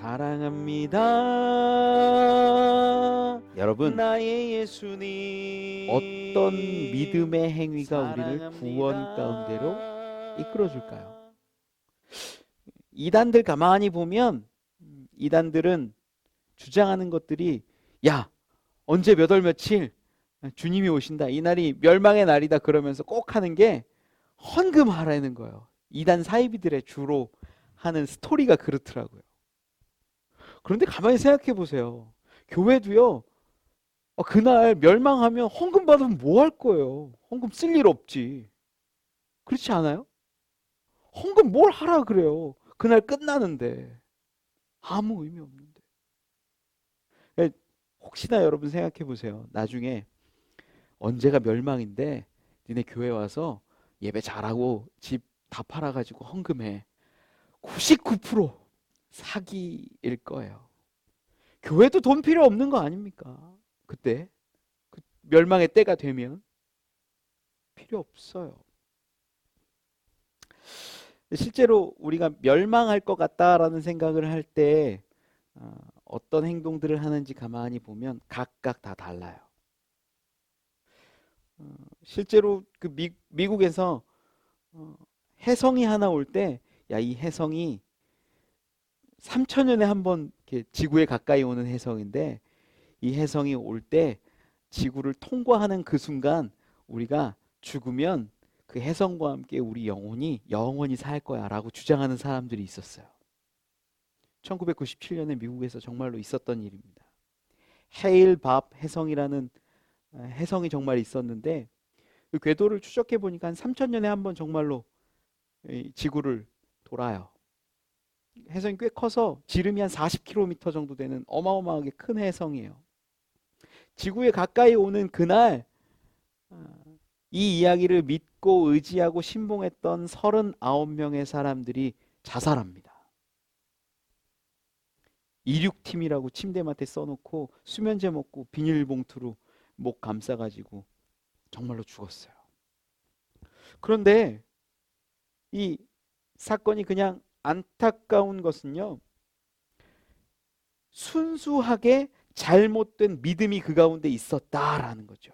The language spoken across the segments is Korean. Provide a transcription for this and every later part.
사랑합니다. 여러분, 나의 예수님. 어떤 믿음의 행위가 우리를 사랑합니다. 구원 가운데로 이끌어줄까요? 이단들 가만히 보면 이단들은 주장하는 것들이 야, 언제 몇 월 며칠 주님이 오신다, 이 날이 멸망의 날이다 그러면서 꼭 하는 게 헌금하라는 거예요. 이단 사이비들의 주로 하는 스토리가 그렇더라고요. 그런데 가만히 생각해 보세요. 교회도요, 그날 멸망하면 헌금 받으면 뭐 할 거예요? 헌금 쓸 일 없지. 그렇지 않아요? 헌금 뭘 하라 그래요? 그날 끝나는데. 아무 의미 없는데. 혹시나 여러분 생각해 보세요. 나중에 언제가 멸망인데 니네 교회 와서 예배 잘하고 집 다 팔아가지고 헌금해. 99% 사기일 거예요. 교회도 돈 필요 없는 거 아닙니까? 그때 그 멸망의 때가 되면 필요 없어요. 실제로 우리가 멸망할 것 같다라는 생각을 할 때 어떤 행동들을 하는지 가만히 보면 각각 다 달라요. 실제로 그 미국에서 해성이 하나 올 때, 야, 이 해성이 3,000년에 한 번 지구에 가까이 오는 해성인데, 이 해성이 올 때 지구를 통과하는 그 순간 우리가 죽으면 그 해성과 함께 우리 영원히 살 거야 라고 주장하는 사람들이 있었어요. 1997년에 미국에서 정말로 있었던 일입니다. 헤일 밥 해성이라는 해성이 정말 있었는데, 그 궤도를 추적해 보니까 한 3,000년에 한 번 정말로 이 지구를 돌아요. 해성이 꽤 커서 지름이 한 40km 정도 되는 어마어마하게 큰 해성이에요. 지구에 가까이 오는 그날 이 이야기를 믿고 의지하고 신봉했던 39명의 사람들이 자살합니다. 이륙팀이라고 침대맡에 써놓고 수면제 먹고 비닐봉투로 목 감싸가지고 정말로 죽었어요. 그런데 이 사건이 그냥 안타까운 것은요, 순수하게 잘못된 믿음이 그 가운데 있었다라는 거죠.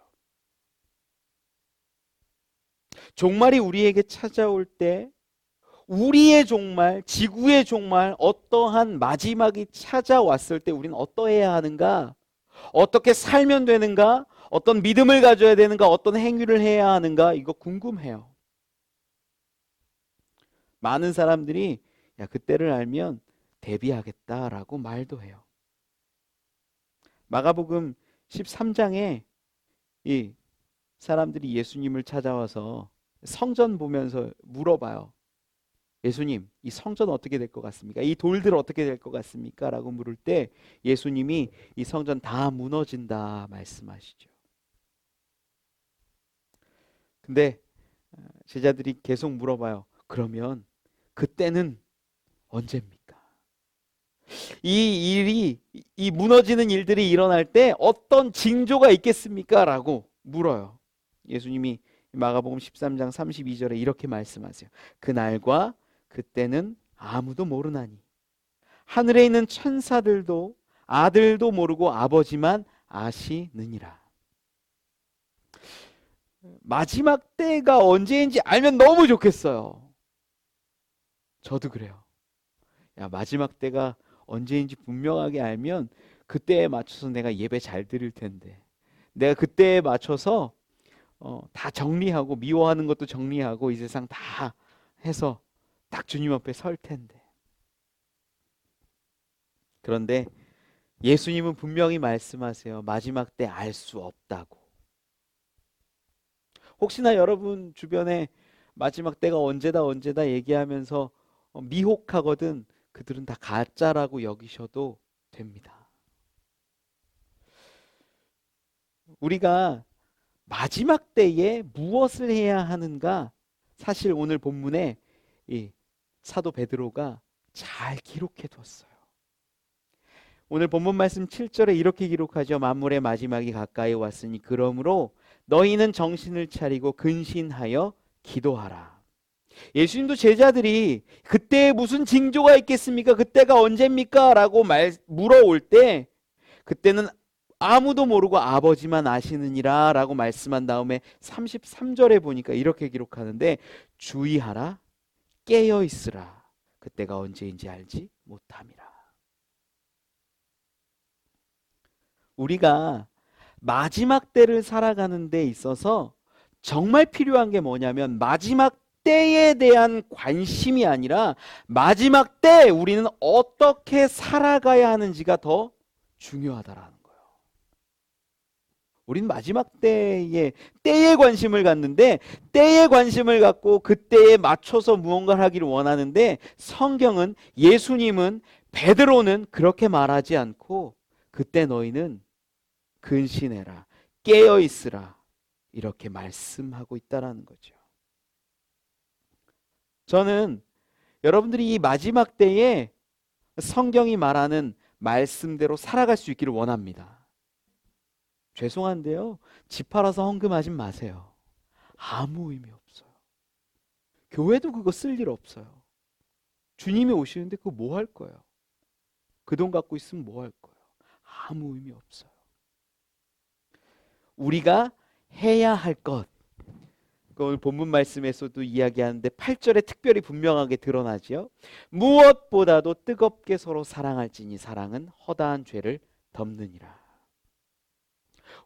종말이 우리에게 찾아올 때 우리의 종말, 지구의 종말, 어떠한 마지막이 찾아왔을 때 우리는 어떠해야 하는가? 어떻게 살면 되는가? 어떤 믿음을 가져야 되는가? 어떤 행위를 해야 하는가? 이거 궁금해요. 많은 사람들이 야, 그때를 알면 대비하겠다라고 말도 해요. 마가복음 13장에 이 사람들이 예수님을 찾아와서 성전 보면서 물어봐요. 예수님, 이 성전 어떻게 될 것 같습니까? 이 돌들 어떻게 될 것 같습니까? 라고 물을 때 예수님이 이 성전 다 무너진다 말씀하시죠. 근데 제자들이 계속 물어봐요. 그러면 그때는 언제입니까? 이 무너지는 일들이 일어날 때 어떤 징조가 있겠습니까? 라고 물어요. 예수님이 마가복음 13장 32절에 이렇게 말씀하세요. 그날과 그때는 아무도 모르나니 하늘에 있는 천사들도 아들도 모르고 아버지만 아시느니라. 마지막 때가 언제인지 알면 너무 좋겠어요. 저도 그래요. 야, 마지막 때가 언제인지 분명하게 알면 그때에 맞춰서 내가 예배 잘 드릴 텐데, 내가 그때에 맞춰서 다 정리하고 미워하는 것도 정리하고 이 세상 다 해서 딱 주님 앞에 설 텐데. 그런데 예수님은 분명히 말씀하세요. 마지막 때 알 수 없다고. 혹시나 여러분 주변에 마지막 때가 언제다 얘기하면서 미혹하거든 그들은 다 가짜라고 여기셔도 됩니다. 우리가 마지막 때에 무엇을 해야 하는가? 사실 오늘 본문에 이 사도 베드로가 잘 기록해 뒀어요. 오늘 본문 말씀 7절에 이렇게 기록하죠. 만물의 마지막이 가까이 왔으니 그러므로 너희는 정신을 차리고 근신하여 기도하라. 예수님도 제자들이 그때에 무슨 징조가 있겠습니까? 그때가 언제입니까? 라고 물어올 때 그때는 아무도 모르고 아버지만 아시느니라 라고 말씀한 다음에 33절에 보니까 이렇게 기록하는데 주의하라 깨어 있으라 그때가 언제인지 알지 못함이라. 우리가 마지막 때를 살아가는 데 있어서 정말 필요한 게 뭐냐면 마지막 때에 대한 관심이 아니라 마지막 때 우리는 어떻게 살아가야 하는지가 더 중요하다라는 거예요. 우린 마지막 때에 관심을 갖는데 때에 관심을 갖고 그때에 맞춰서 무언가를 하기를 원하는데 성경은 예수님은 베드로는 그렇게 말하지 않고 그때 너희는 근신해라 깨어 있으라 이렇게 말씀하고 있다라는 거죠. 저는 여러분들이 이 마지막 때에 성경이 말하는 말씀대로 살아갈 수 있기를 원합니다. 죄송한데요. 집 팔아서 헌금하지 마세요. 아무 의미 없어요. 교회도 그거 쓸 일 없어요. 주님이 오시는데 그거 뭐 할 거예요? 그 돈 갖고 있으면 뭐 할 거예요? 아무 의미 없어요. 우리가 해야 할 것, 오늘 본문 말씀에서도 이야기하는데 8절에 특별히 분명하게 드러나지요. 무엇보다도 뜨겁게 서로 사랑할지니 사랑은 허다한 죄를 덮느니라.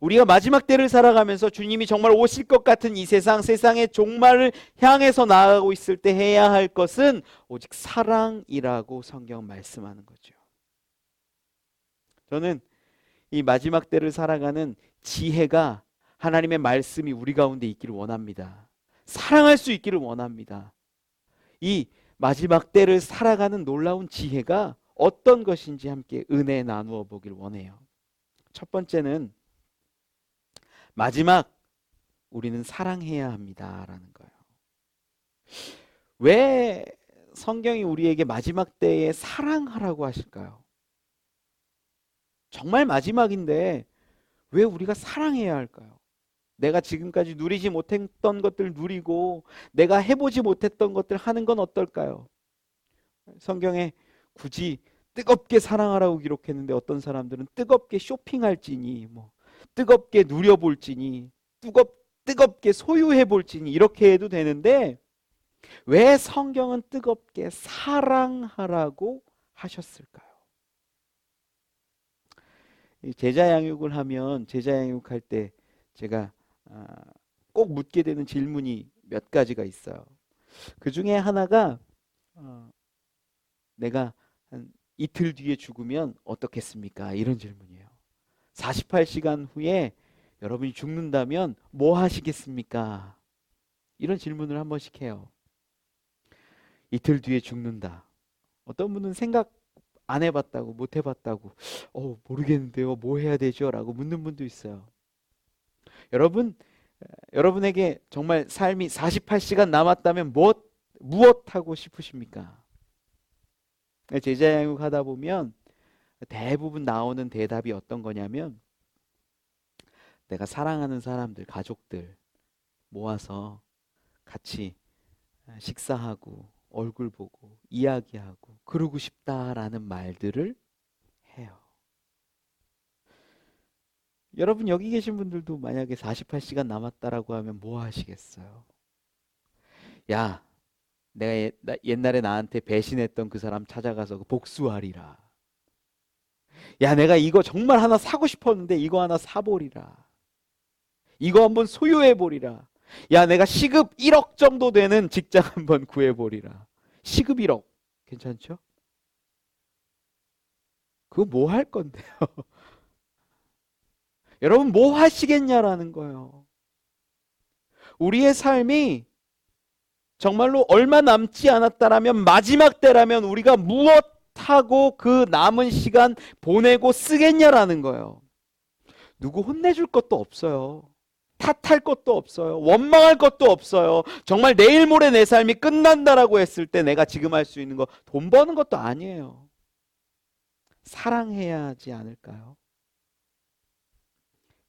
우리가 마지막 때를 살아가면서 주님이 정말 오실 것 같은 이 세상의 종말을 향해서 나아가고 있을 때 해야 할 것은 오직 사랑이라고 성경 말씀하는 거죠. 저는 이 마지막 때를 살아가는 지혜가 하나님의 말씀이 우리 가운데 있기를 원합니다. 사랑할 수 있기를 원합니다. 이 마지막 때를 살아가는 놀라운 지혜가 어떤 것인지 함께 은혜 나누어 보길 원해요. 첫 번째는 마지막 우리는 사랑해야 합니다라는 거예요. 왜 성경이 우리에게 마지막 때에 사랑하라고 하실까요? 정말 마지막인데 왜 우리가 사랑해야 할까요? 내가 지금까지 누리지 못했던 것들 누리고 내가 해보지 못했던 것들 하는 건 어떨까요? 성경에 굳이 뜨겁게 사랑하라고 기록했는데 어떤 사람들은 뜨겁게 쇼핑할지니 뜨겁게 누려볼지니 뜨겁게 소유해볼지니 이렇게 해도 되는데 왜 성경은 뜨겁게 사랑하라고 하셨을까요? 제자 양육을 하면 제자 양육할 때 제가 꼭 묻게 되는 질문이 몇 가지가 있어요. 그 중에 하나가 내가 한 이틀 뒤에 죽으면 어떻겠습니까? 이런 질문이에요. 48시간 후에 여러분이 죽는다면 뭐 하시겠습니까? 이런 질문을 한 번씩 해요. 이틀 뒤에 죽는다. 어떤 분은 생각 안 해봤다고 못 해봤다고 모르겠는데요. 뭐 해야 되죠? 라고 묻는 분도 있어요. 여러분에게 정말 삶이 48시간 남았다면 무엇 하고 싶으십니까? 제자 양육 하다 보면 대부분 나오는 대답이 어떤 거냐면 내가 사랑하는 사람들, 가족들 모아서 같이 식사하고 얼굴 보고 이야기하고 그러고 싶다라는 말들을 해요. 여러분 여기 계신 분들도 만약에 48시간 남았다라고 하면 뭐 하시겠어요? 야, 내가 옛날에 나한테 배신했던 그 사람 찾아가서 복수하리라. 야, 내가 이거 정말 하나 사고 싶었는데 이거 하나 사보리라. 이거 한번 소유해보리라. 야, 내가 시급 1억 정도 되는 직장 한번 구해보리라. 시급 1억 괜찮죠? 그거 뭐 할 건데요? 여러분 뭐 하시겠냐라는 거예요. 우리의 삶이 정말로 얼마 남지 않았다라면 마지막 때라면 우리가 무엇하고 그 남은 시간 보내고 쓰겠냐라는 거예요. 누구 혼내줄 것도 없어요. 탓할 것도 없어요. 원망할 것도 없어요. 정말 내일 모레 내 삶이 끝난다라고 했을 때 내가 지금 할 수 있는 거 돈 버는 것도 아니에요. 사랑해야 하지 않을까요?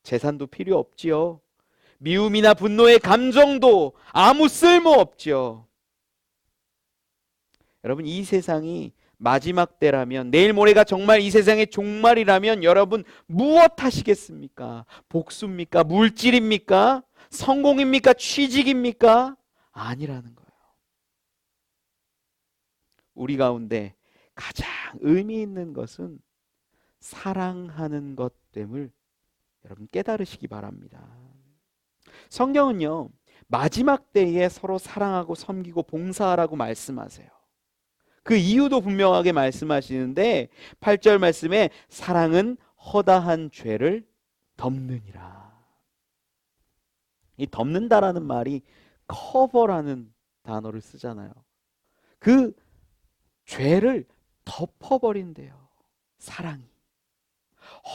재산도 필요 없지요. 미움이나 분노의 감정도 아무 쓸모 없지요. 여러분, 이 세상이 마지막 때라면, 내일 모레가 정말 이 세상의 종말이라면 여러분 무엇 하시겠습니까? 복수입니까? 물질입니까? 성공입니까? 취직입니까? 아니라는 거예요. 우리 가운데 가장 의미 있는 것은 사랑하는 것됨을 여러분 깨달으시기 바랍니다. 성경은요, 마지막 때에 서로 사랑하고 섬기고 봉사하라고 말씀하세요. 그 이유도 분명하게 말씀하시는데 8절 말씀에 사랑은 허다한 죄를 덮느니라. 이 덮는다라는 말이 커버라는 단어를 쓰잖아요. 그 죄를 덮어버린대요. 사랑이.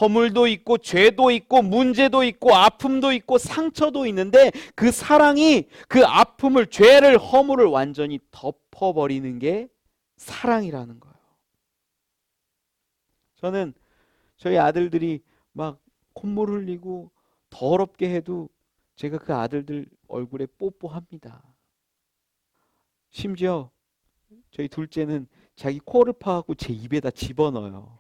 허물도 있고 죄도 있고 문제도 있고 아픔도 있고 상처도 있는데 그 사랑이 그 아픔을, 죄를, 허물을 완전히 덮어버리는 게 사랑이라는 거예요. 저는 저희 아들들이 막 콧물 흘리고 더럽게 해도 제가 그 아들들 얼굴에 뽀뽀합니다. 심지어 저희 둘째는 자기 코를 파갖고 제 입에다 집어넣어요.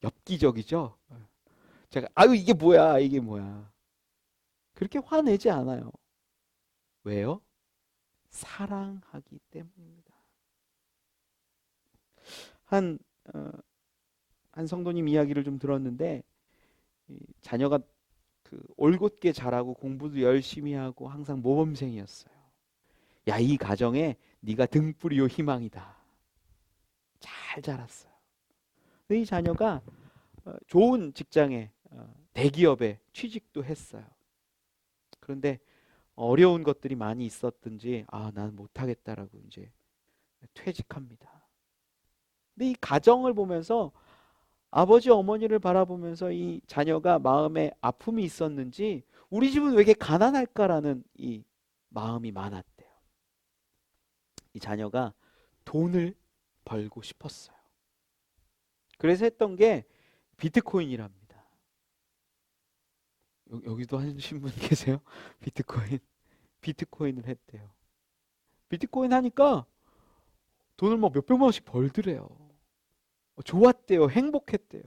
엽기적이죠? 제가 아유 이게 뭐야, 이게 뭐야. 그렇게 화내지 않아요. 왜요? 사랑하기 때문입니다. 한 성도님 이야기를 좀 들었는데, 자녀가 올곧게 자라고 공부도 열심히 하고 항상 모범생이었어요. 야, 이 가정에 네가 등불이요 희망이다. 잘 자랐어요. 근데 이 자녀가 좋은 직장에, 대기업에 취직도 했어요. 그런데 어려운 것들이 많이 있었든지 난 못하겠다라고 이제 퇴직합니다. 근데 이 가정을 보면서, 아버지 어머니를 바라보면서 이 자녀가 마음에 아픔이 있었는지 우리 집은 왜 이렇게 가난할까라는 이 마음이 많았대요. 이 자녀가 돈을 벌고 싶었어요. 그래서 했던 게 비트코인이랍니다. 여기도 하신 분 계세요? 비트코인을 했대요. 비트코인 하니까 돈을 막 몇백만 원씩 벌더래요. 좋았대요. 행복했대요.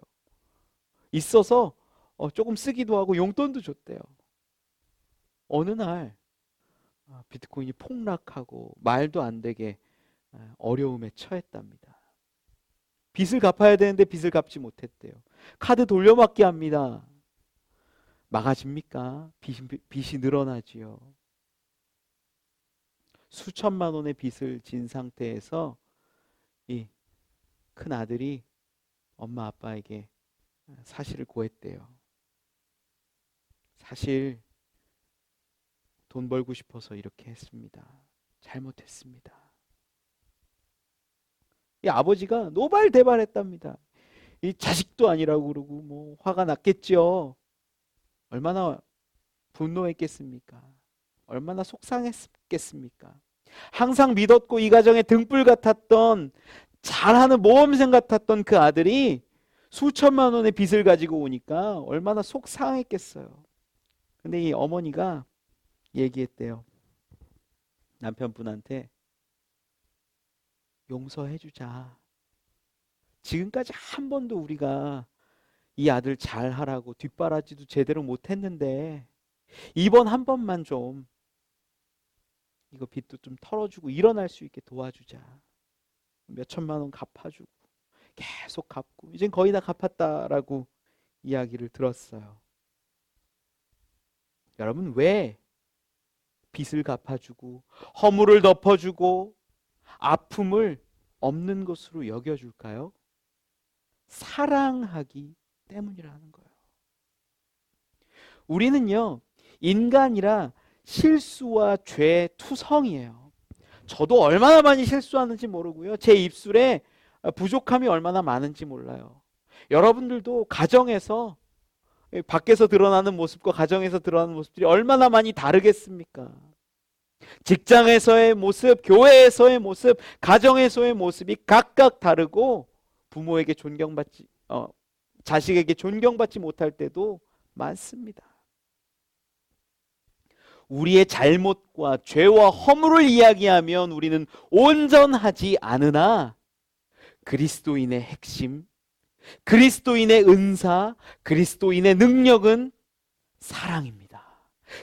있어서 조금 쓰기도 하고 용돈도 줬대요. 어느 날 비트코인이 폭락하고 말도 안 되게 어려움에 처했답니다. 빚을 갚아야 되는데 빚을 갚지 못했대요. 카드 돌려막기 합니다. 막아집니까? 빚이 늘어나지요. 수천만 원의 빚을 진 상태에서 이 큰 아들이 엄마 아빠에게 사실을 고했대요. 사실 돈 벌고 싶어서 이렇게 했습니다. 잘못했습니다. 이 아버지가 노발대발했답니다. 이 자식도 아니라고 그러고 뭐 화가 났겠죠. 얼마나 분노했겠습니까? 얼마나 속상했겠습니까? 항상 믿었고 이 가정의 등불 같았던, 잘하는 모범생 같았던 그 아들이 수천만 원의 빚을 가지고 오니까 얼마나 속상했겠어요. 근데 이 어머니가 얘기했대요. 남편분한테 용서해주자. 지금까지 한 번도 우리가 이 아들 잘하라고 뒷바라지도 제대로 못했는데 이번 한 번만 좀 이거 빚도 좀 털어주고 일어날 수 있게 도와주자. 몇 천만 원 갚아주고 계속 갚고 이젠 거의 다 갚았다라고 이야기를 들었어요. 여러분, 왜 빚을 갚아주고 허물을 덮어주고 아픔을 없는 것으로 여겨줄까요? 사랑하기 때문이라는 거예요. 우리는요, 인간이라 실수와 죄 투성이에요. 저도 얼마나 많이 실수하는지 모르고요. 제 입술에 부족함이 얼마나 많은지 몰라요. 여러분들도 가정에서, 밖에서 드러나는 모습과 가정에서 드러나는 모습들이 얼마나 많이 다르겠습니까? 직장에서의 모습, 교회에서의 모습, 가정에서의 모습이 각각 다르고 부모에게 자식에게 존경받지 못할 때도 많습니다. 우리의 잘못과 죄와 허물을 이야기하면 우리는 온전하지 않으나 그리스도인의 핵심, 그리스도인의 은사, 그리스도인의 능력은 사랑입니다.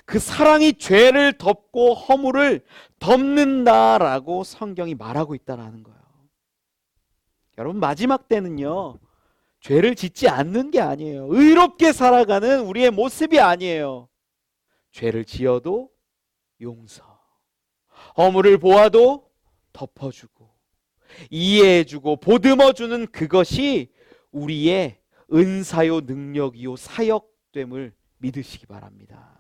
그 사랑이 죄를 덮고 허물을 덮는다라고 성경이 말하고 있다라는 거예요. 여러분, 마지막 때는요, 죄를 짓지 않는 게 아니에요. 의롭게 살아가는 우리의 모습이 아니에요. 죄를 지어도 용서, 허물을 보아도 덮어주고, 이해해주고, 보듬어주는 그것이 우리의 은사요, 능력이요, 사역됨을 믿으시기 바랍니다.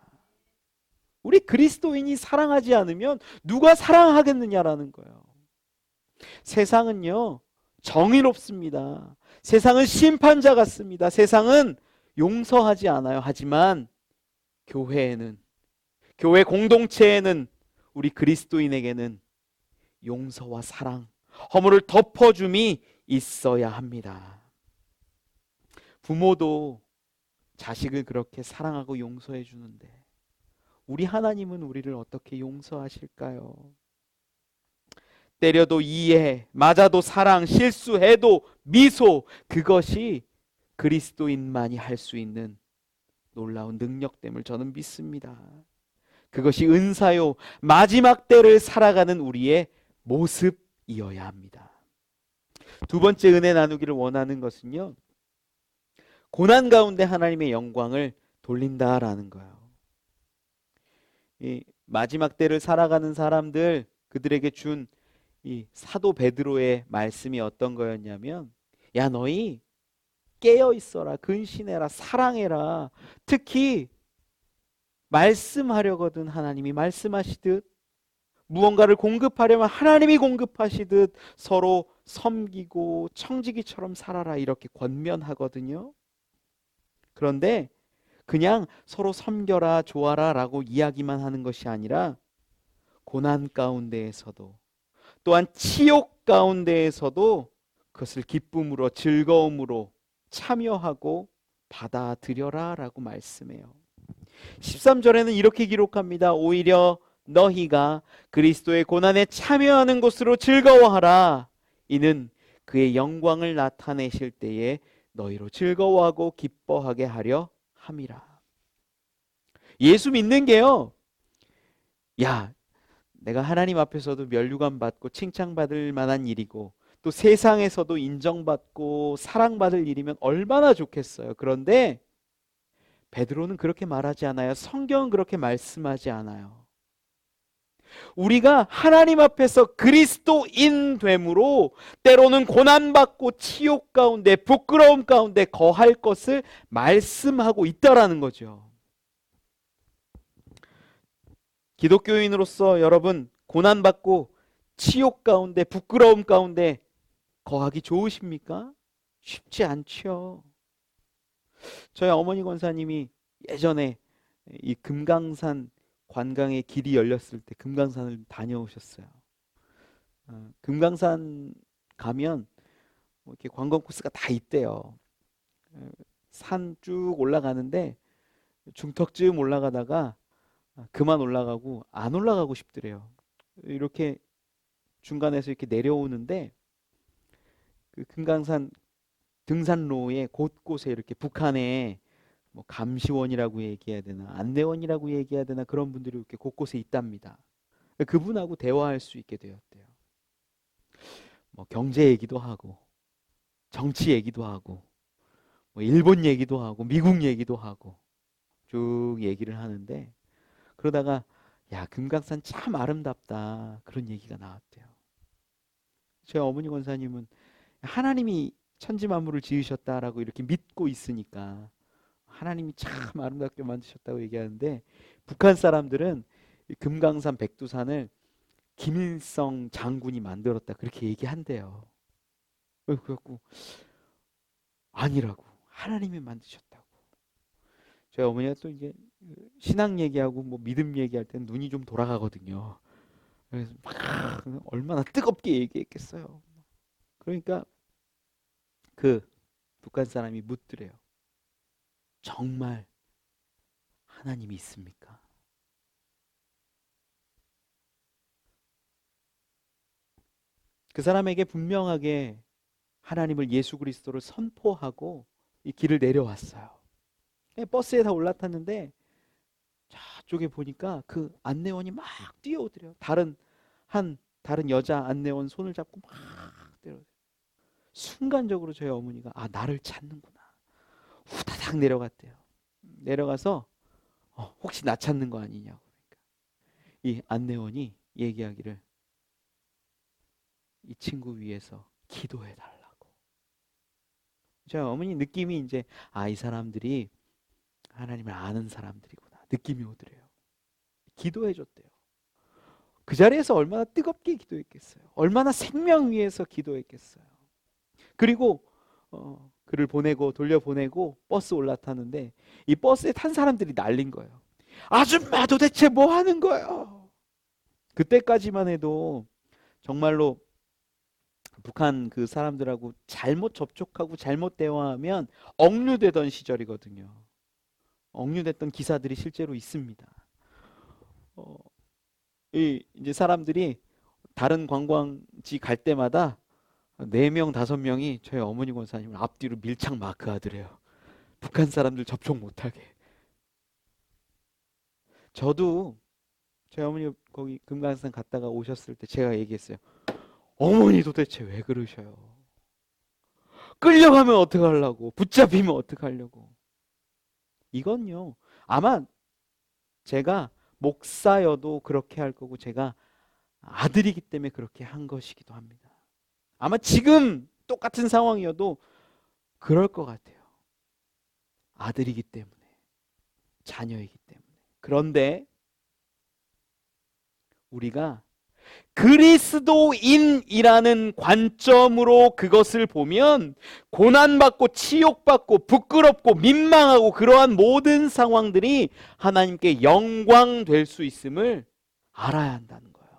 우리 그리스도인이 사랑하지 않으면 누가 사랑하겠느냐라는 거예요. 세상은요, 정의롭습니다. 세상은 심판자 같습니다. 세상은 용서하지 않아요. 하지만 교회에는, 교회 공동체에는, 우리 그리스도인에게는 용서와 사랑, 허물을 덮어줌이 있어야 합니다. 부모도 자식을 그렇게 사랑하고 용서해 주는데 우리 하나님은 우리를 어떻게 용서하실까요? 때려도 이해, 맞아도 사랑, 실수해도 미소, 그것이 그리스도인만이 할 수 있는 놀라운 능력됨을 저는 믿습니다. 그것이 은사요, 마지막 때를 살아가는 우리의 모습이어야 합니다. 두 번째 은혜 나누기를 원하는 것은요, 고난 가운데 하나님의 영광을 돌린다라는 거예요. 이 마지막 때를 살아가는 사람들, 그들에게 준 이 사도 베드로의 말씀이 어떤 거였냐면, 야, 너희 깨어 있어라, 근신해라, 사랑해라. 특히 말씀하려거든 하나님이 말씀하시듯, 무언가를 공급하려면 하나님이 공급하시듯 서로 섬기고 청지기처럼 살아라, 이렇게 권면하거든요. 그런데 그냥 서로 섬겨라, 좋아라 라고 이야기만 하는 것이 아니라 고난 가운데에서도, 또한 치욕 가운데에서도 그것을 기쁨으로, 즐거움으로 참여하고 받아들여라 라고 말씀해요. 13절에는 이렇게 기록합니다. 오히려 너희가 그리스도의 고난에 참여하는 것으로 즐거워하라. 이는 그의 영광을 나타내실 때에 너희로 즐거워하고 기뻐하게 하려 함이라. 예수 믿는 게요, 야, 내가 하나님 앞에서도 면류관 받고 칭찬받을 만한 일이고 또 세상에서도 인정받고 사랑받을 일이면 얼마나 좋겠어요. 그런데 베드로는 그렇게 말하지 않아요. 성경은 그렇게 말씀하지 않아요. 우리가 하나님 앞에서 그리스도인 됨으로 때로는 고난받고 치욕 가운데, 부끄러움 가운데 거할 것을 말씀하고 있다라는 거죠. 기독교인으로서 여러분, 고난받고 치욕 가운데, 부끄러움 가운데 거하기 좋으십니까? 쉽지 않죠. 저희 어머니 권사님이 예전에 이 금강산 관광의 길이 열렸을 때 금강산을 다녀오셨어요. 금강산 가면 뭐 이렇게 관광 코스가 다 있대요. 산 쭉 올라가는데 중턱쯤 올라가다가 그만 올라가고 안 올라가고 싶더래요. 이렇게 중간에서 이렇게 내려오는데 그 금강산 등산로의 곳곳에 이렇게 북한에 뭐 감시원이라고 얘기해야 되나 안내원이라고 얘기해야 되나 그런 분들이 이렇게 곳곳에 있답니다. 그분하고 대화할 수 있게 되었대요. 뭐 경제 얘기도 하고 정치 얘기도 하고 뭐 일본 얘기도 하고 미국 얘기도 하고 쭉 얘기를 하는데, 그러다가 야, 금강산 참 아름답다, 그런 얘기가 나왔대요. 저희 어머니 권사님은 하나님이 천지 만물을 지으셨다라고 이렇게 믿고 있으니까 하나님이 참 아름답게 만드셨다고 얘기하는데, 북한 사람들은 이 금강산 백두산을 김일성 장군이 만들었다 그렇게 얘기한대요. 그래갖고 아니라고, 하나님이 만드셨다고. 저희 어머니가 또 이제 신앙 얘기하고 뭐 믿음 얘기할 때는 눈이 좀 돌아가거든요. 그래서 막 얼마나 뜨겁게 얘기했겠어요. 그러니까 그 북한 사람이 묻더래요. 정말 하나님이 있습니까? 그 사람에게 분명하게 하나님을 예수 그리스도를 선포하고 이 길을 내려왔어요. 버스에 다 올라탔는데 저쪽에 보니까 그 안내원이 막 뛰어오더래요. 다른 여자 안내원 손을 잡고 막 뛰어오더래요. 순간적으로 저희 어머니가 나를 찾는구나. 후다닥 내려갔대요. 내려가서 혹시 나 찾는 거 아니냐고. 그러니까 이 안내원이 얘기하기를 이 친구 위해서 기도해 달라고. 저희 어머니 느낌이 이제 이 사람들이 하나님을 아는 사람들이구나 느낌이 오더래요. 기도해 줬대요. 그 자리에서 얼마나 뜨겁게 기도했겠어요. 얼마나 생명 위해서 기도했겠어요. 그리고 그를 보내고 돌려보내고 버스 올라타는데 이 버스에 탄 사람들이 난린 거예요. 아줌마 도대체 뭐 하는 거예요? 그때까지만 해도 정말로 북한 그 사람들하고 잘못 접촉하고 잘못 대화하면 억류되던 시절이거든요. 억류됐던 기사들이 실제로 있습니다. 이제 사람들이 다른 관광지 갈 때마다 4명, 5명이 저희 어머니 권사님을 앞뒤로 밀착 마크 하더래요. 북한 사람들 접촉 못하게. 저도 저희 어머니 거기 금강산 갔다가 오셨을 때 제가 얘기했어요. 어머니 도대체 왜 그러셔요? 끌려가면 어떡하려고? 붙잡히면 어떡하려고? 이건요. 아마 제가 목사여도 그렇게 할 거고 제가 아들이기 때문에 그렇게 한 것이기도 합니다. 아마 지금 똑같은 상황이어도 그럴 것 같아요. 아들이기 때문에, 자녀이기 때문에. 그런데 우리가 그리스도인이라는 관점으로 그것을 보면 고난받고 치욕받고 부끄럽고 민망하고 그러한 모든 상황들이 하나님께 영광 될 수 있음을 알아야 한다는 거예요.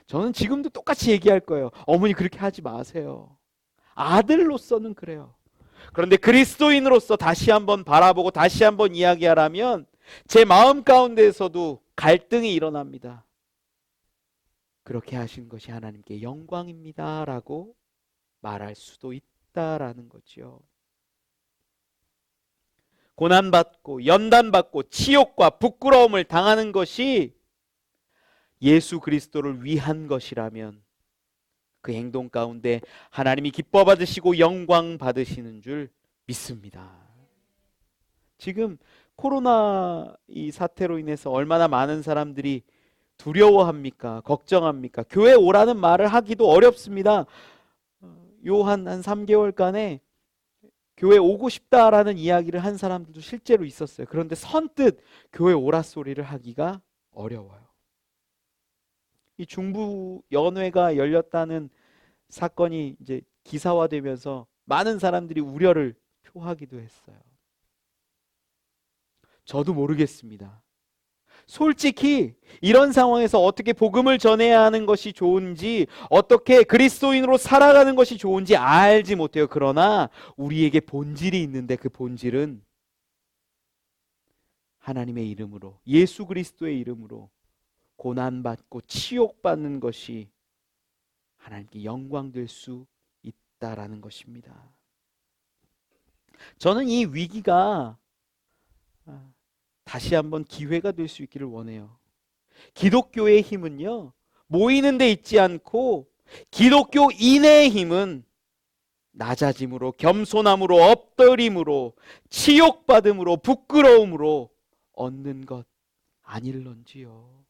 저는 지금도 똑같이 얘기할 거예요. 어머니 그렇게 하지 마세요. 아들로서는 그래요. 그런데 그리스도인으로서 다시 한번 바라보고 다시 한번 이야기하라면 제 마음 가운데에서도 갈등이 일어납니다. 그렇게 하신 것이 하나님께 영광입니다 라고 말할 수도 있다라는 거죠. 고난받고 연단받고 치욕과 부끄러움을 당하는 것이 예수 그리스도를 위한 것이라면 그 행동 가운데 하나님이 기뻐 받으시고 영광 받으시는 줄 믿습니다. 지금 코로나 이 사태로 인해서 얼마나 많은 사람들이 두려워합니까? 걱정합니까? 교회 오라는 말을 하기도 어렵습니다. 요 한 3개월간에 교회 오고 싶다라는 이야기를 한 사람들도 실제로 있었어요. 그런데 선뜻 교회 오라 소리를 하기가 어려워요. 이 중부 연회가 열렸다는 사건이 이제 기사화되면서 많은 사람들이 우려를 표하기도 했어요. 저도 모르겠습니다. 솔직히 이런 상황에서 어떻게 복음을 전해야 하는 것이 좋은지, 어떻게 그리스도인으로 살아가는 것이 좋은지 알지 못해요. 그러나 우리에게 본질이 있는데 그 본질은 하나님의 이름으로, 예수 그리스도의 이름으로 고난받고 치욕받는 것이 하나님께 영광될 수 있다라는 것입니다. 저는 이 위기가 다시 한번 기회가 될 수 있기를 원해요. 기독교의 힘은요, 모이는 데 있지 않고 기독교인의 힘은 낮아짐으로, 겸손함으로, 엎드림으로, 치욕받음으로, 부끄러움으로 얻는 것 아닐런지요.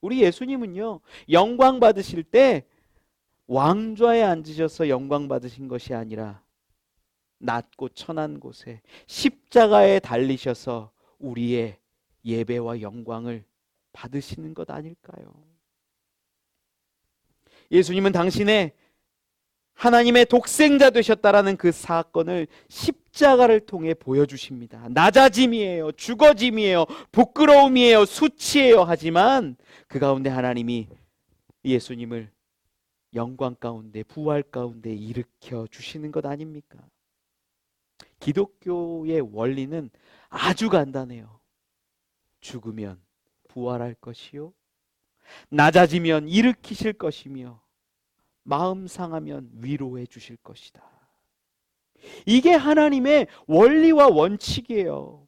우리 예수님은요, 영광 받으실 때 왕좌에 앉으셔서 영광 받으신 것이 아니라 낮고 천한 곳에 십자가에 달리셔서 우리의 예배와 영광을 받으시는 것 아닐까요? 예수님은 당신의 하나님의 독생자 되셨다라는 그 사건을 십자가를 통해 보여주십니다. 낮아짐이에요. 죽어짐이에요. 부끄러움이에요. 수치예요. 하지만 그 가운데 하나님이 예수님을 영광 가운데, 부활 가운데 일으켜 주시는 것 아닙니까? 기독교의 원리는 아주 간단해요. 죽으면 부활할 것이요, 낮아지면 일으키실 것이며 마음 상하면 위로해 주실 것이다. 이게 하나님의 원리와 원칙이에요.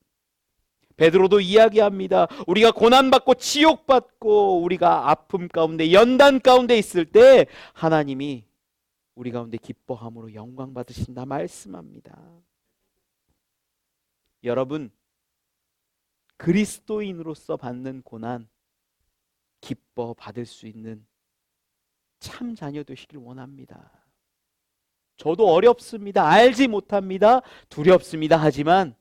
베드로도 이야기합니다. 우리가 고난받고 치욕받고 우리가 아픔 가운데 연단 가운데 있을 때 하나님이 우리 가운데 기뻐함으로 영광 받으신다 말씀합니다. 여러분, 그리스도인으로서 받는 고난 기뻐 받을 수 있는 참 자녀 되시길 원합니다. 저도 어렵습니다. 알지 못합니다. 두렵습니다. 하지만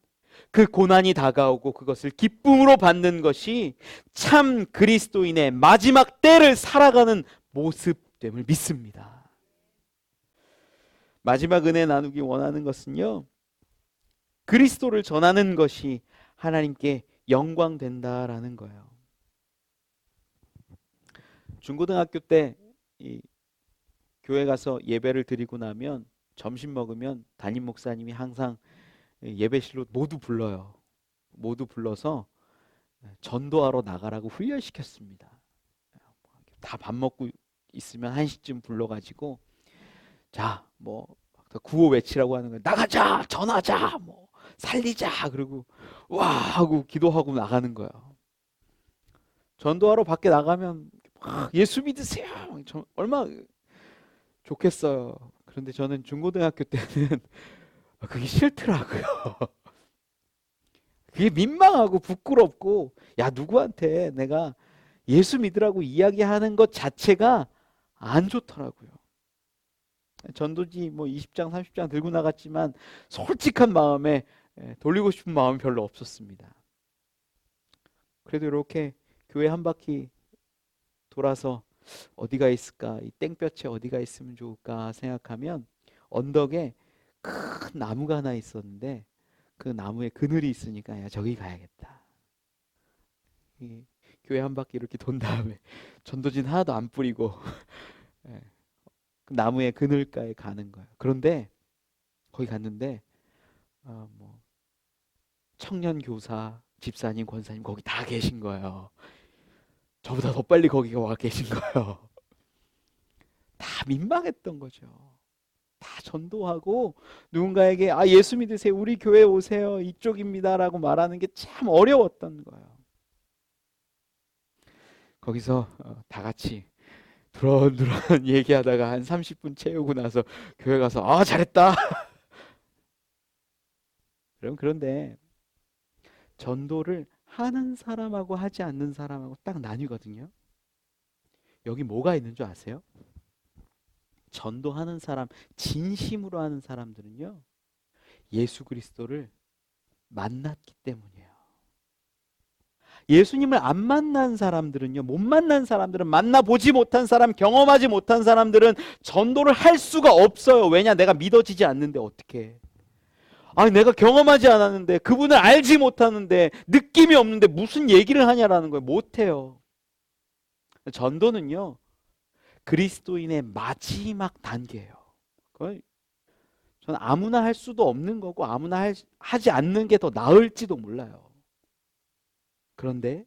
그 고난이 다가오고 그것을 기쁨으로 받는 것이 참 그리스도인의 마지막 때를 살아가는 모습됨을 믿습니다. 마지막 은혜 나누기 원하는 것은요, 그리스도를 전하는 것이 하나님께 영광 된다라는 거예요. 중고등학교 때 이 교회 가서 예배를 드리고 나면 점심 먹으면 담임 목사님이 항상 예배실로 모두 불러요. 모두 불러서 전도하러 나가라고 훈련시켰습니다. 다 밥 먹고 있으면 1시쯤 불러가지고 자, 뭐 구호 외치라고 하는 거예요. 나가자, 전하자, 뭐 살리자, 그리고 와 하고 기도하고 나가는 거예요. 전도하러 밖에 나가면 예수 믿으세요. 얼마나 좋겠어요. 그런데 저는 중고등학교 때는 그게 싫더라고요. 그게 민망하고 부끄럽고, 야, 누구한테 내가 예수 믿으라고 이야기하는 것 자체가 안 좋더라고요. 전도지 뭐 20장 30장 들고 나갔지만 솔직한 마음에 돌리고 싶은 마음이 별로 없었습니다. 그래도 이렇게 교회 한 바퀴 돌아서 어디가 있을까, 이 땡볕에 어디가 있으면 좋을까 생각하면 언덕에 큰 나무가 하나 있었는데 그 나무에 그늘이 있으니까 야, 저기 가야겠다. 이 교회 한 바퀴 이렇게 돈 다음에 전도진 하나도 안 뿌리고 그 나무의 그늘가에 가는 거예요. 그런데 거기 갔는데 뭐 청년 교사, 집사님, 권사님 거기 다 계신 거예요. 저보다 더 빨리 거기가 와 계신 거예요. 다 민망했던 거죠. 다 전도하고 누군가에게 예수 믿으세요, 우리 교회 오세요, 이쪽입니다라고 말하는 게 참 어려웠던 거예요. 거기서 다 같이 두런두런 얘기하다가 한 30분 채우고 나서 교회 가서 잘했다. 그런데 전도를 하는 사람하고 하지 않는 사람하고 딱 나뉘거든요. 여기 뭐가 있는 줄 아세요? 전도하는 사람, 진심으로 하는 사람들은요, 예수 그리스도를 만났기 때문이에요. 예수님을 안 만난 사람들은요, 못 만난 사람들은, 만나보지 못한 사람, 경험하지 못한 사람들은 전도를 할 수가 없어요. 왜냐? 내가 믿어지지 않는데 어떻게? 내가 경험하지 않았는데, 그분을 알지 못하는데, 느낌이 없는데 무슨 얘기를 하냐라는 거예요. 못해요. 전도는요, 그리스도인의 마지막 단계예요. 저는 아무나 할 수도 없는 거고 아무나 하지 않는 게 더 나을지도 몰라요. 그런데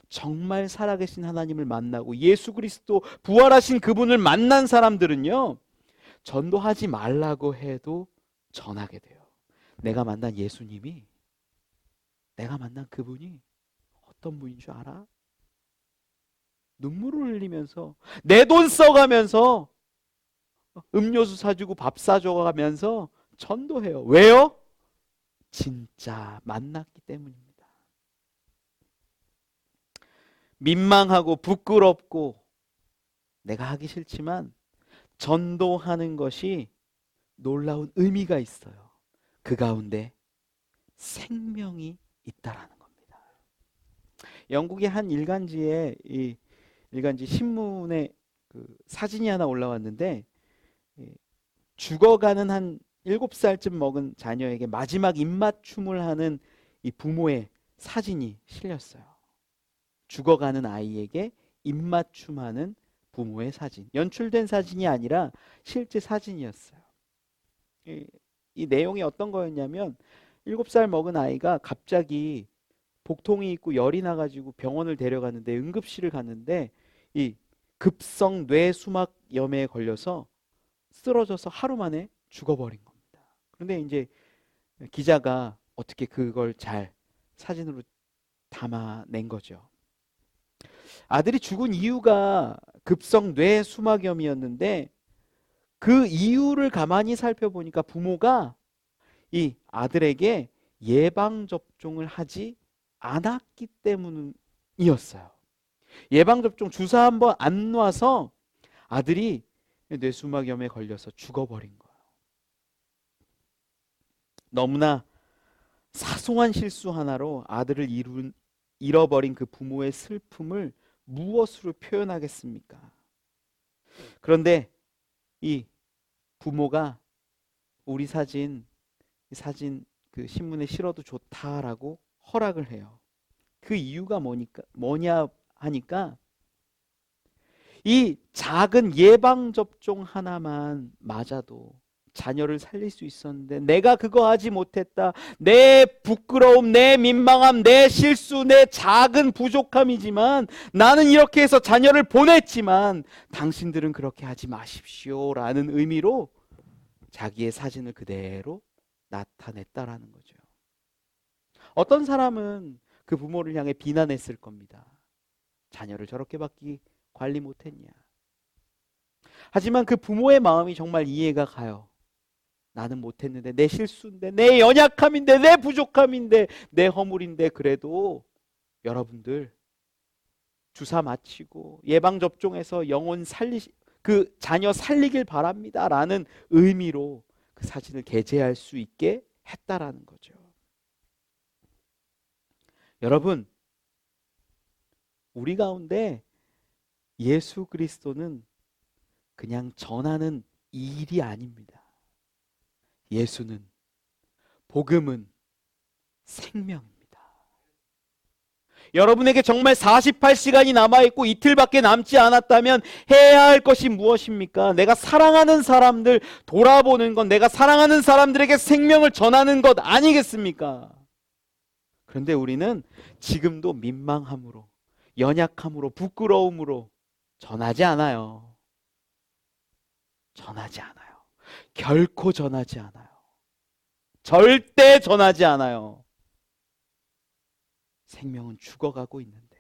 정말 살아계신 하나님을 만나고 예수 그리스도 부활하신 그분을 만난 사람들은요, 전도하지 말라고 해도 전하게 돼요. 내가 만난 예수님이, 내가 만난 그분이 어떤 분인 줄 알아? 눈물을 흘리면서, 내 돈 써가면서, 음료수 사주고 밥 사줘가면서 전도해요. 왜요? 진짜 만났기 때문입니다. 민망하고 부끄럽고 내가 하기 싫지만 전도하는 것이 놀라운 의미가 있어요. 그 가운데 생명이 있다라는 겁니다. 영국의 한 일간지에 이 일간지 신문에 그 사진이 하나 올라왔는데, 죽어가는 한 7살쯤 먹은 자녀에게 마지막 입맞춤을 하는 이 부모의 사진이 실렸어요. 죽어가는 아이에게 입맞춤하는 부모의 사진. 연출된 사진이 아니라 실제 사진이었어요. 이 내용이 어떤 거였냐면, 7살 먹은 아이가 갑자기 복통이 있고 열이 나가지고 병원을 데려갔는데, 응급실을 갔는데 이 급성 뇌수막염에 걸려서 쓰러져서 하루 만에 죽어버린 겁니다. 그런데 이제 기자가 어떻게 그걸 잘 사진으로 담아낸 거죠. 아들이 죽은 이유가 급성 뇌수막염이었는데 그 이유를 가만히 살펴보니까 부모가 이 아들에게 예방접종을 하지 않았기 때문이었어요. 예방접종 주사 한번 안 놔서 아들이 뇌수막염에 걸려서 죽어버린 거예요. 너무나 사소한 실수 하나로 아들을 잃어버린 그 부모의 슬픔을 무엇으로 표현하겠습니까? 그런데 이 부모가 우리 사진 그 신문에 실어도 좋다라고 허락을 해요. 그 이유가 뭐냐 하니까 이 작은 예방접종 하나만 맞아도 자녀를 살릴 수 있었는데 내가 그거 하지 못했다. 내 부끄러움, 내 민망함, 내 실수, 내 작은 부족함이지만 나는 이렇게 해서 자녀를 보냈지만 당신들은 그렇게 하지 마십시오 라는 의미로 자기의 사진을 그대로 나타냈다라는 거죠. 어떤 사람은 그 부모를 향해 비난했을 겁니다. 자녀를 저렇게밖에 관리 못했냐. 하지만 그 부모의 마음이 정말 이해가 가요. 나는 못했는데, 내 실수인데, 내 연약함인데, 내 부족함인데, 내 허물인데, 그래도 여러분들 주사 맞히고 예방접종해서 그 자녀 살리길 바랍니다 라는 의미로 그 사진을 게재할 수 있게 했다라는 거죠. 여러분, 우리 가운데 예수 그리스도는 그냥 전하는 일이 아닙니다. 예수는, 복음은 생명입니다. 여러분에게 정말 48시간이 남아있고 이틀밖에 남지 않았다면 해야 할 것이 무엇입니까? 내가 사랑하는 사람들 돌아보는 건, 내가 사랑하는 사람들에게 생명을 전하는 것 아니겠습니까? 그런데 우리는 지금도 민망함으로, 연약함으로, 부끄러움으로 전하지 않아요. 전하지 않아요. 결코 전하지 않아요. 절대 전하지 않아요. 생명은 죽어가고 있는데.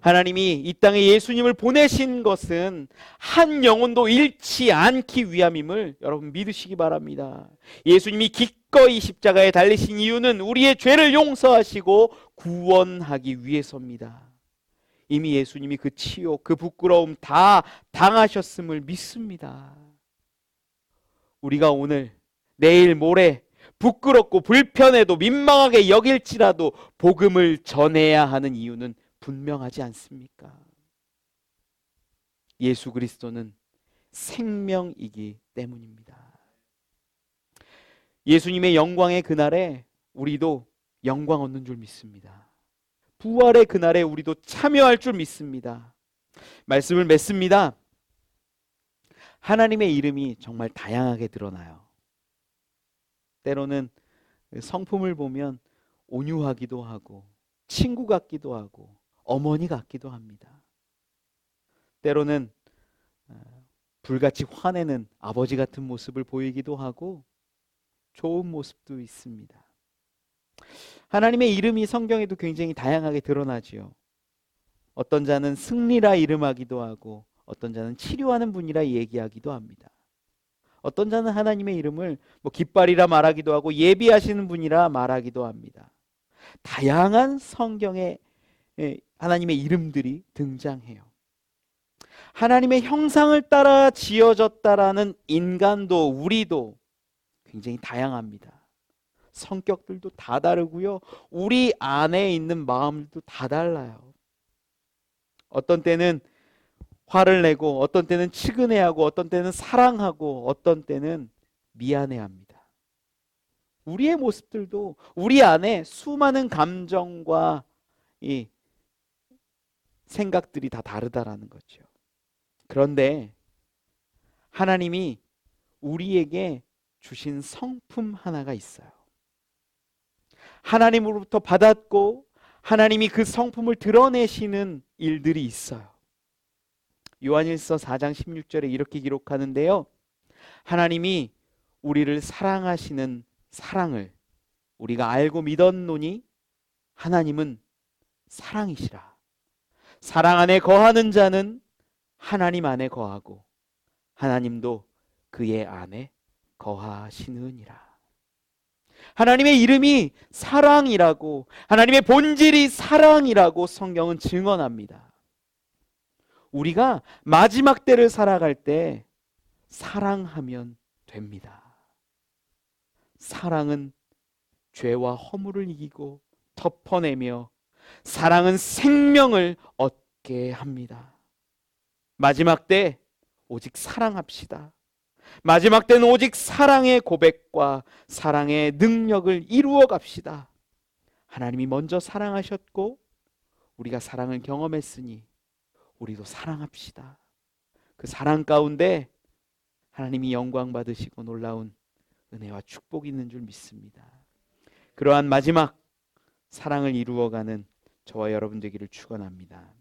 하나님이 이 땅에 예수님을 보내신 것은 한 영혼도 잃지 않기 위함임을 여러분 믿으시기 바랍니다. 예수님이 기꺼이 십자가에 달리신 이유는 우리의 죄를 용서하시고 구원하기 위해서입니다. 이미 예수님이 그 치욕, 그 부끄러움 다 당하셨음을 믿습니다. 우리가 오늘, 내일, 모레 부끄럽고 불편해도 민망하게 여길지라도 복음을 전해야 하는 이유는 분명하지 않습니까? 예수 그리스도는 생명이기 때문입니다. 예수님의 영광의 그날에 우리도 영광 얻는 줄 믿습니다. 부활의 그날에 우리도 참여할 줄 믿습니다. 말씀을 맺습니다. 하나님의 이름이 정말 다양하게 드러나요. 때로는 성품을 보면 온유하기도 하고 친구 같기도 하고 어머니 같기도 합니다. 때로는 불같이 화내는 아버지 같은 모습을 보이기도 하고 좋은 모습도 있습니다. 하나님의 이름이 성경에도 굉장히 다양하게 드러나지요. 어떤 자는 승리라 이름하기도 하고 어떤 자는 치료하는 분이라 얘기하기도 합니다. 어떤 자는 하나님의 이름을 깃발이라 말하기도 하고 예비하시는 분이라 말하기도 합니다. 다양한 성경에 하나님의 이름들이 등장해요. 하나님의 형상을 따라 지어졌다라는 인간도 우리도 굉장히 다양합니다. 성격들도 다 다르고요. 우리 안에 있는 마음도 다 달라요. 어떤 때는 화를 내고 어떤 때는 치근해하고 어떤 때는 사랑하고 어떤 때는 미안해합니다. 우리의 모습들도 우리 안에 수많은 감정과 이 생각들이 다 다르다라는 거죠. 그런데 하나님이 우리에게 주신 성품 하나가 있어요. 하나님으로부터 받았고 하나님이 그 성품을 드러내시는 일들이 있어요. 요한일서 4장 16절에 이렇게 기록하는데요. 하나님이 우리를 사랑하시는 사랑을 우리가 알고 믿었노니 하나님은 사랑이시라. 사랑 안에 거하는 자는 하나님 안에 거하고 하나님도 그의 안에 거하시느니라. 하나님의 이름이 사랑이라고, 하나님의 본질이 사랑이라고 성경은 증언합니다. 우리가 마지막 때를 살아갈 때 사랑하면 됩니다. 사랑은 죄와 허물을 이기고 덮어내며 사랑은 생명을 얻게 합니다. 마지막 때 오직 사랑합시다. 마지막 때는 오직 사랑의 고백과 사랑의 능력을 이루어 갑시다. 하나님이 먼저 사랑하셨고 우리가 사랑을 경험했으니 우리도 사랑합시다. 그 사랑 가운데 하나님이 영광 받으시고 놀라운 은혜와 축복이 있는 줄 믿습니다. 그러한 마지막 사랑을 이루어가는 저와 여러분 되기를 축원합니다.